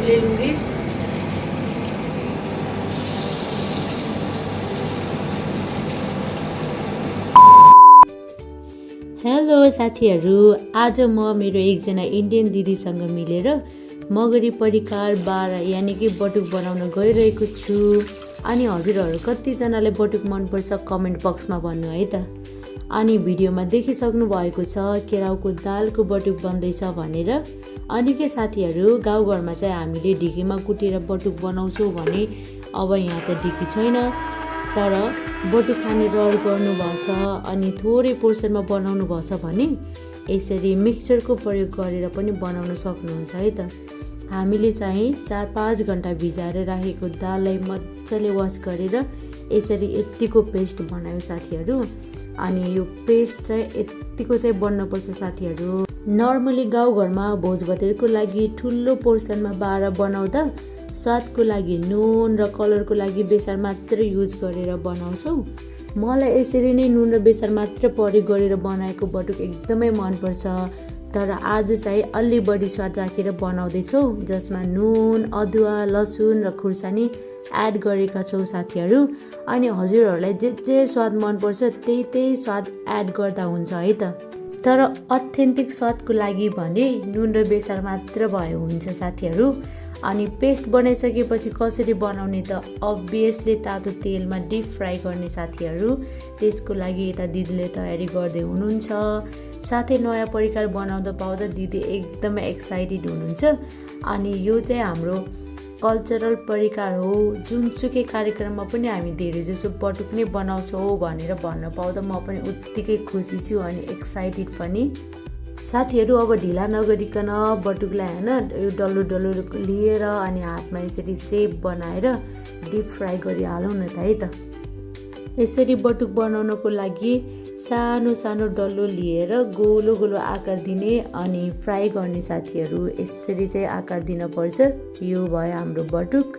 से ले लूँगी। हेलो साथीहरू, आज म मेरो एकजना इन्डियन दिदीसँग मिलेर मगरी परिकार बारा यानि कि बटुक बनाउन गइरहेको छु। अनि हजुरहरू कतिजनाले बटुक मनपर्छ कमेन्ट बक्समा भन्नु है त। अनि भिडियोमा देखिसक्नु भएको छ केराउको दालको बटुक बन्दैछ भनेर। अनि के साथीहरू, गाउँघरमा चाहिँ हामीले ढिकीमा कुटेर बटुक बनाउँछौँ भने अब यहाँ त ढिकी छैन, तर बटुक खाने रहर गर्नुभएछ अनि थोरै पोर्सनमा बनाउनु भएछ भने यसरी मिक्सचरको प्रयोग गरेर पनि बनाउन सक्नुहुन्छ है त। हामीले चाहिँ 4-5 घन्टा भिजाएर राखेको दाललाई मजाले वास गरेर यसरी यत्तिको पेस्ट बनायो साथीहरू। अनि यो पेस्ट चाहिँ यत्तिको चाहिँ बन्नुपर्छ साथीहरू। नर्मली गाउँघरमा भोजभतेरको लागि ठुलो पोर्सनमा बारा बनाउँदा स्वादको लागि नुन र कलरको लागि बेसार मात्र युज गरेर बनाउँछौँ। मलाई यसरी नै नुन र बेसार मात्र प्रयोग गरेर बनाएको बटुक एकदमै मनपर्छ, तर आज चाहिँ अलि बढी स्वाद राखेर बनाउँदैछौँ, जसमा नुन, अदुवा, लसुन र खुर्सानी एड गरेका छौँ साथीहरू। अनि हजुरहरूलाई जे स्वाद मनपर्छ त्यही स्वाद एड गर्दा हुन्छ है त। तर अथेन्टिक स्वादको लागि भने नुन र बेसार मात्र भए हुन्छ साथीहरू। अनि पेस्ट बनाइसकेपछि कसरी बनाउने त अभियसली तातो तेलमा डिप फ्राई गर्ने साथीहरू। त्यसको लागि यता दिदीले तयारी गर्दै हुनुहुन्छ, साथै नयाँ परिकार बनाउँदा पाउँदा दिदी एकदमै एक्साइटेड हुनुहुन्छ। अनि यो चाहिँ हाम्रो कल्चरल परिकार हो, जुनसुकै कार्यक्रममा पनि हामी धेरै जसो बटुक नै बनाउँछौँ भनेर भन्न पाउँदा म पनि उत्तिकै खुसी छु अनि एक्साइटेड पनि। साथीहरू, अब ढिला नगरिकन बटुकलाई यो डल्लो डल्लो लिएर अनि हातमा यसरी सेप बनाएर डिप फ्राई गरिहालौँ न त है त। यसरी बटुक बनाउनको लागि सानो सानो डल्लो लिएर गोलो गोलो आकार दिने अनि फ्राई गर्ने साथीहरू। यसरी चाहिँ आकार दिन पर्छ। यो भयो हाम्रो बटुक।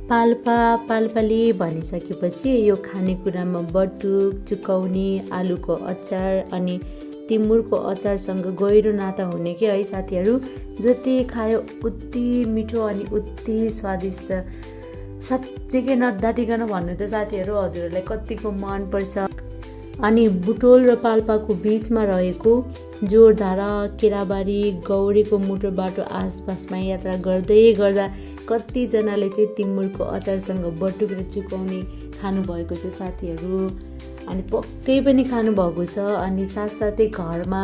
पाल्पाली भनिसकेपछि यो खानेकुरामा बटुक, चुकौनी, आलुको अचार अनि तिमुरको अचारसँग गहिरो नाता हुने के है साथीहरू। जति खायो उति मिठो अनि उति स्वादिष्ट। साँच्चै नदाटिकन भन्नु त साथीहरू, हजुरहरूलाई कतिको मनपर्छ। अनि बुटोल र पाल्पाको बिचमा रहेको जोरधारा, केराबारी, गौरीको मुटो बाटो आसपासमा यात्रा गर्दै गर्दा कतिजनाले चाहिँ तिमुरको अचारसँग बटुक र चुकौनी खानुभएको छ साथीहरू। अनि पक्कै पनि खानुभएको छ। अनि साथसाथै घरमा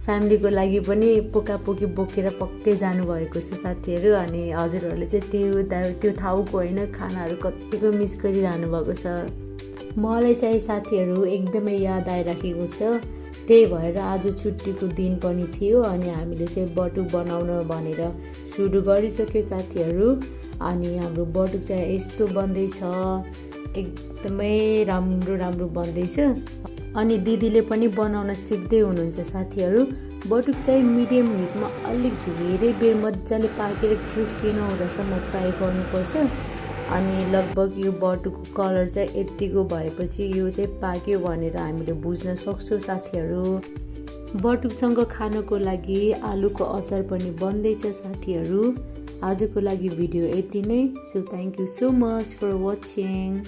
फ्यामिलीको लागि पनि पोकापोकी बोकेर पक्कै जानुभएको छ साथीहरू। अनि हजुरहरूले चाहिँ त्यो ठाउँको होइन खानाहरू कतिको मिस गरिरहनु भएको छ। मलाई चाहिँ साथीहरू एकदमै याद आइराखेको छ। त्यही भएर आज छुट्टीको दिन पनि थियो अनि हामीले चाहिँ बटुक बनाउन भनेर सुरु गरिसक्यो साथीहरू। अनि हाम्रो बटुक चाहिँ यस्तो बन्दैछ, एकदमै राम्रो बन्दैछ। अनि दिदीले पनि बनाउन सिक्दै हुनुहुन्छ साथीहरू। बटुक चाहिँ मिडियम हिटमा अलिक धेरै बेर मजाले पाकेर क्रिस्पी नहुँदासम्म फ्राई गर्नुपर्छ। अनि लगभग यो बटुकको कलर चाहिँ यत्तिको भएपछि यो चाहिँ पाक्यो भनेर हामीले बुझ्न सक्छौँ साथीहरू। बटुकसँग खानको लागि आलुको अचार पनि बन्दैछ साथीहरू। आजको लागि भिडियो यति नै। So thank you so much for watching.